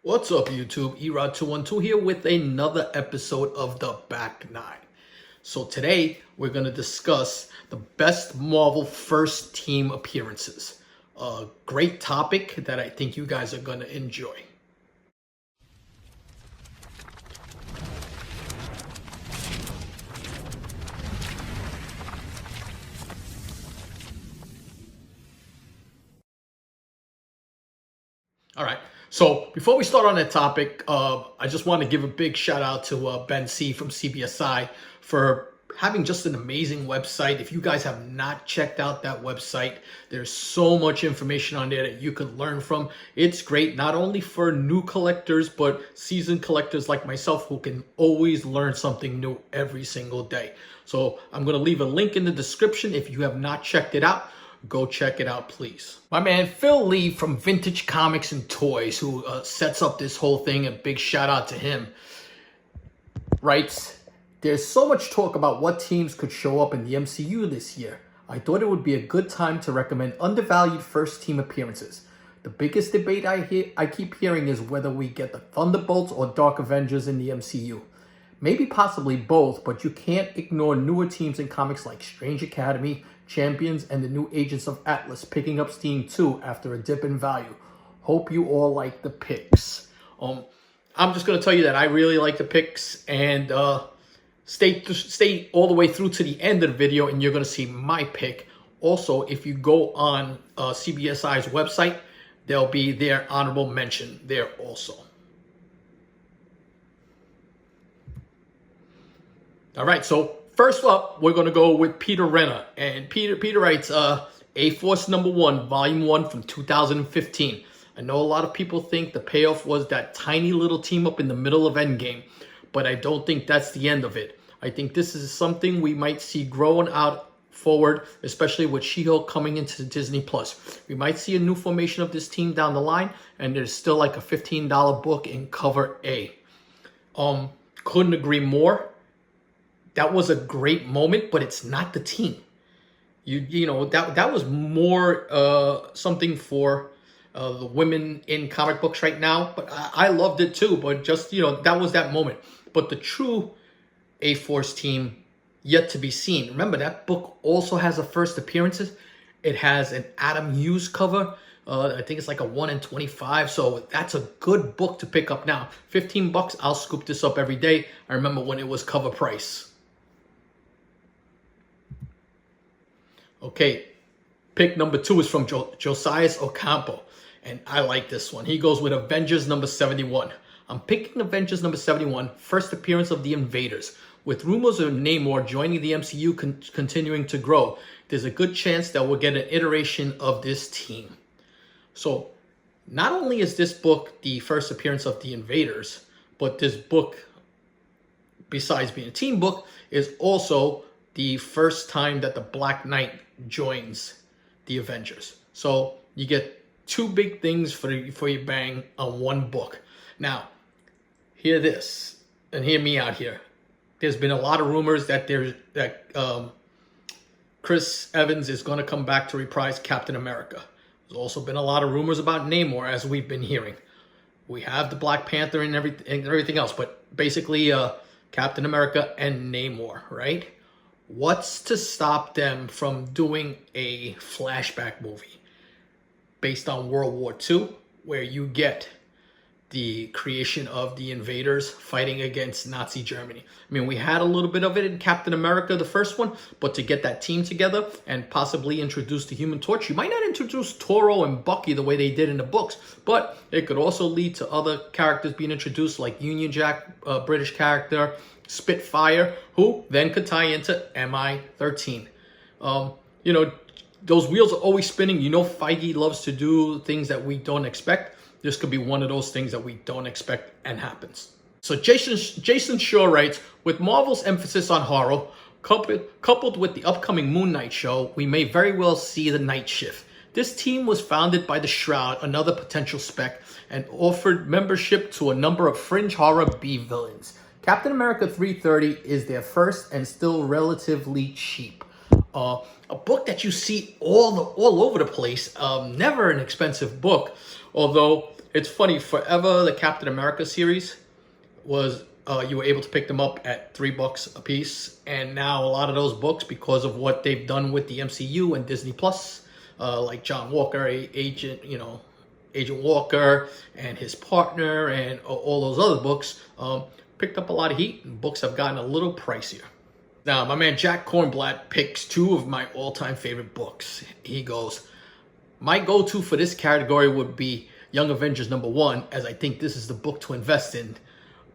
What's up, YouTube? Erod212 here with another episode of The Back Nine. So today we're going to discuss the best Marvel first team appearances. A great topic that I think you guys are going to enjoy. All right. So before we start on that topic, I just want to give a big shout out to Ben C from CBSI for having just an amazing website. If you guys have not checked out that website, there's so much information on there that you could learn from. It's great not only for new collectors, but seasoned collectors like myself who can always learn something new every single day. So I'm going to leave a link in the description. If you have not checked it out, go check it out, please. My man Phil Lee from Vintage Comics and Toys, who sets up this whole thing, a big shout out to him, writes, "There's so much talk about what teams could show up in the MCU this year. I thought it would be a good time to recommend undervalued first team appearances. The biggest debate I keep hearing is whether we get the Thunderbolts or Dark Avengers in the MCU. Maybe possibly both, but you can't ignore newer teams in comics like Strange Academy, Champions, and the new Agents of Atlas picking up steam too after a dip in value. Hope you all like the picks." I'm just going to tell you that I really like the picks, and stay all the way through to the end of the video and you're going to see my pick. Also, if you go on CBSI's website, there'll be their honorable mention there also. All right, so first up, we're going to go with Peter Renner. And Peter writes, A-Force #1, Volume 1 from 2015. I know a lot of people think the payoff was that tiny little team up in the middle of Endgame, but I don't think that's the end of it. I think this is something we might see growing out forward, especially with She-Hulk coming into Disney+. We might see a new formation of this team down the line, and there's still like a $15 book in cover A. Couldn't agree more. That was a great moment, but it's not the team. You know, that was more something for the women in comic books right now. But I loved it too. But just, you know, that was that moment. But the true A-Force team, yet to be seen. Remember, that book also has a first appearances. It has an Adam Hughes cover. I think it's like a 1 in 25. So that's a good book to pick up now. $15, I'll scoop this up every day. I remember when it was cover price. Okay, pick number 2 is from Josias Ocampo, and I like this one. He goes with Avengers #71. I'm picking Avengers #71, first appearance of the Invaders. With rumors of Namor joining the MCU continuing to grow, there's a good chance that we'll get an iteration of this team. So, not only is this book the first appearance of the Invaders, but this book, besides being a team book, is also the first time that the Black Knight joins the Avengers. So you get two big things for your bang on one book. Now, hear this and hear me out here. There's been a lot of rumors that Chris Evans is going to come back to reprise Captain America. There's also been a lot of rumors about Namor, as we've been hearing. We have the Black Panther and everything else, but basically Captain America and Namor, right? What's to stop them from doing a flashback movie based on World War II, where you get the creation of the invaders fighting against Nazi Germany? I mean, we had a little bit of it in Captain America, the first one, but to get that team together and possibly introduce the Human Torch, you might not introduce Toro and Bucky the way they did in the books, but it could also lead to other characters being introduced, like Union Jack, British character, Spitfire, who then could tie into MI-13. You know, those wheels are always spinning. You know, Feige loves to do things that we don't expect. This could be one of those things that we don't expect and happens. So Jason Shaw writes, with Marvel's emphasis on horror, coupled with the upcoming Moon Knight show, we may very well see the Night Shift. This team was founded by the Shroud, another potential spec, and offered membership to a number of fringe horror B-villains. Captain America 330 is their first and still relatively cheap. A book that you see all over the place. Never an expensive book, although It's funny, forever the Captain America series was you were able to pick them up at $3 a piece, and now a lot of those books, because of what they've done with the MCU and Disney Plus, like John Walker, Agent Walker, and his partner, and all those other books, picked up a lot of heat, and books have gotten a little pricier. Now, my man Jack Kornblatt picks two of my all-time favorite books. He goes, my go-to for this category would be Young Avengers #1, as I think this is the book to invest in.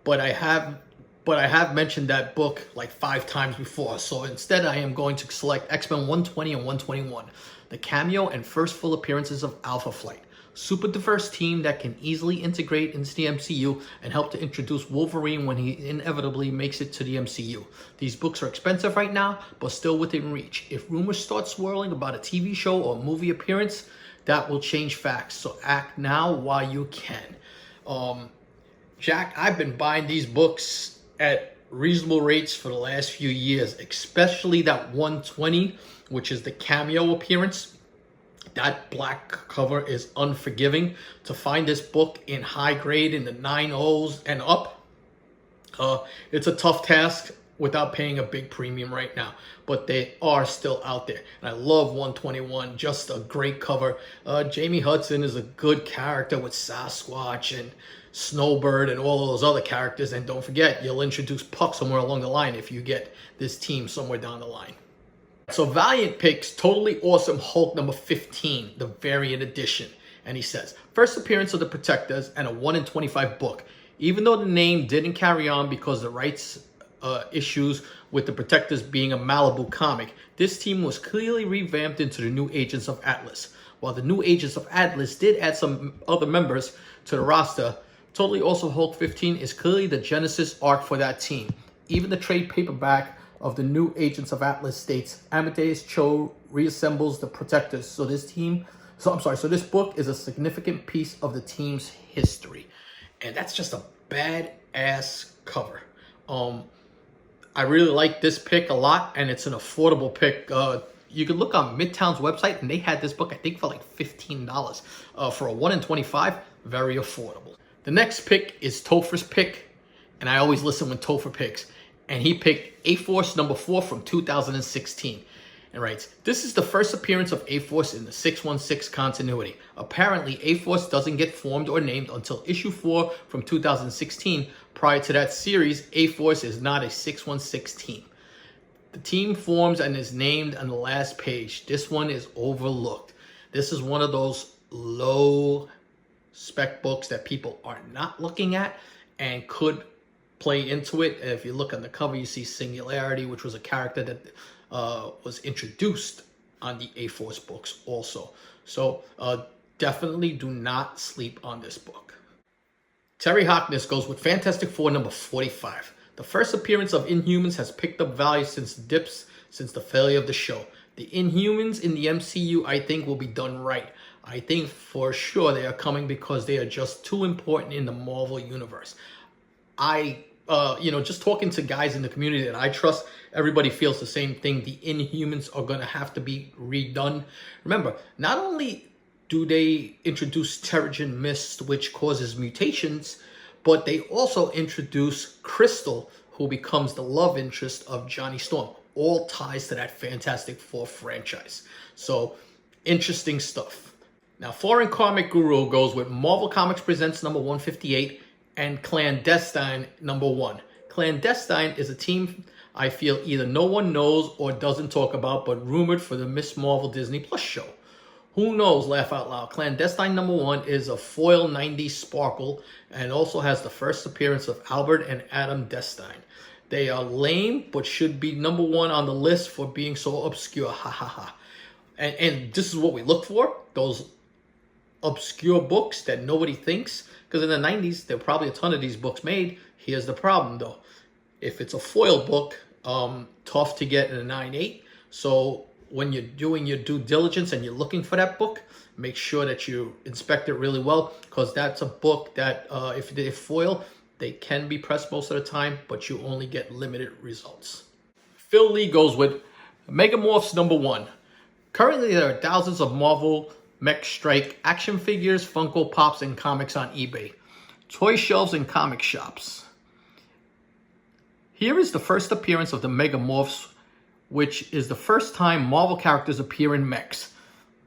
But I have mentioned that book like 5 times before. So instead, I am going to select X-Men 120 and 121, the cameo and first full appearances of Alpha Flight. Super diverse team that can easily integrate into the MCU and help to introduce Wolverine when he inevitably makes it to the MCU. These books are expensive right now, but still within reach. If rumors start swirling about a TV show or movie appearance, that will change facts. So act now while you can. Jack, I've been buying these books at reasonable rates for the last few years, especially that 120, which is the cameo appearance. That black cover is unforgiving. To find this book in high grade in the 9.0s and up, it's a tough task without paying a big premium right now. But they are still out there. And I love 121, just a great cover. Jamie Hudson is a good character with Sasquatch and Snowbird and all those other characters. And don't forget, you'll introduce Puck somewhere along the line if you get this team somewhere down the line. So Valiant picks Totally Awesome Hulk #15, the variant edition. And he says, first appearance of the Protectors and a 1 in 25 book. Even though the name didn't carry on because the rights issues with the Protectors being a Malibu comic, this team was clearly revamped into the New Agents of Atlas. While the New Agents of Atlas did add some other members to the roster, Totally Awesome Hulk 15 is clearly the Genesis arc for that team. Even the trade paperback of the New Agents of Atlas states Amadeus Cho reassembles the Protectors. So this book is a significant piece of the team's history. And that's just a badass cover. I really like this pick a lot, and it's an affordable pick. You can look on Midtown's website, and they had this book, I think, for like $15. For a 1 in 25, very affordable. The next pick is Topher's pick, and I always listen when Topher picks. And he picked A-Force #4 from 2016. And writes, this is the first appearance of A-Force in the 616 continuity. Apparently, A-Force doesn't get formed or named until issue 4 from 2016. Prior to that series, A-Force is not a 616 team. The team forms and is named on the last page. This one is overlooked. This is one of those low spec books that people are not looking at and could play into it. If you look on the cover, you see Singularity, which was a character that was introduced on the A-Force books also. So definitely do not sleep on this book. Terry Harkness goes with Fantastic Four #45. The first appearance of Inhumans has picked up value since the failure of the show. The Inhumans in the MCU, I think, will be done right. I think for sure they are coming because they are just too important in the Marvel universe. Just talking to guys in the community that I trust, everybody feels the same thing. The Inhumans are going to have to be redone. Remember, not only do they introduce Terrigen Mist, which causes mutations, but they also introduce Crystal, who becomes the love interest of Johnny Storm. All ties to that Fantastic Four franchise. So, interesting stuff. Now, Foreign Comic Guru goes with Marvel Comics Presents #158 and Clandestine #1. Clandestine is a team I feel either no one knows or doesn't talk about, but rumored for the Miss Marvel Disney Plus show. Who knows, laugh out loud. Clandestine #1 is a foil 90s sparkle and also has the first appearance of Albert and Adam Destine. They are lame, but should be #1 on the list for being so obscure. Ha ha ha. And this is what we look for, those obscure books that nobody thinks. Because in the 90s, there were probably a ton of these books made. Here's the problem, though. If it's a foil book, tough to get in a 9.8. So when you're doing your due diligence and you're looking for that book, make sure that you inspect it really well. Because that's a book that, if they're foil, they can be pressed most of the time, but you only get limited results. Phil Lee goes with Megamorphs #1. Currently, there are thousands of Marvel Mech Strike action figures, Funko Pops, and comics on eBay. Toy shelves and comic shops. Here is the first appearance of the megamorphs, which is the first time Marvel characters appear in mechs.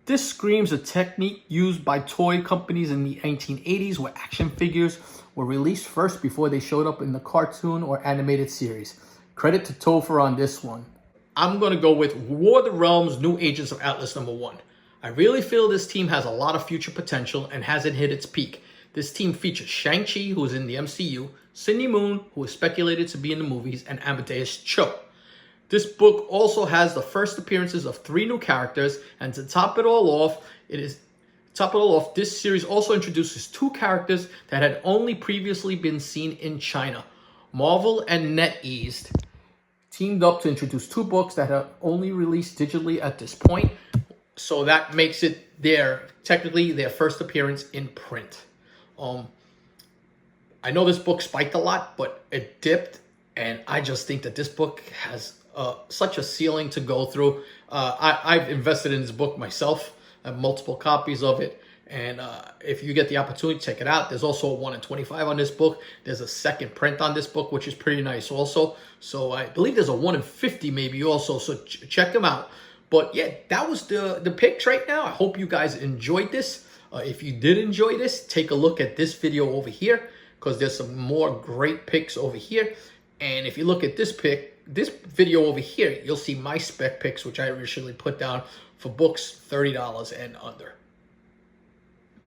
This screams a technique used by toy companies in the 1980s, where action figures were released first before they showed up in the cartoon or animated series. Credit to Topher on this one. I'm going to go with War of the Realms, New Agents of Atlas #1. I really feel this team has a lot of future potential and hasn't hit its peak. This team features Shang-Chi, who is in the MCU, Cindy Moon, who is speculated to be in the movies, and Amadeus Cho. This book also has the first appearances of 3 new characters, and to top it all off, this series also introduces 2 characters that had only previously been seen in China. Marvel and NetEase teamed up to introduce 2 books that are only released digitally at this point, so that makes it technically their first appearance in print. I know this book spiked a lot, but it dipped, and I just think that this book has such a ceiling to go through. I've invested in this book myself. I have multiple copies of it, and if you get the opportunity, check it out. There's also a 1 in 25 on this book. There's a second print on this book, which is pretty nice also. So I believe there's a 1 in 50 maybe also, so check them out. But yeah, that was the picks right now. I hope you guys enjoyed this. If you did enjoy this, take a look at this video over here, because there's some more great picks over here. And if you look at this video over here, you'll see my spec picks, which I originally put down for books $30 and under.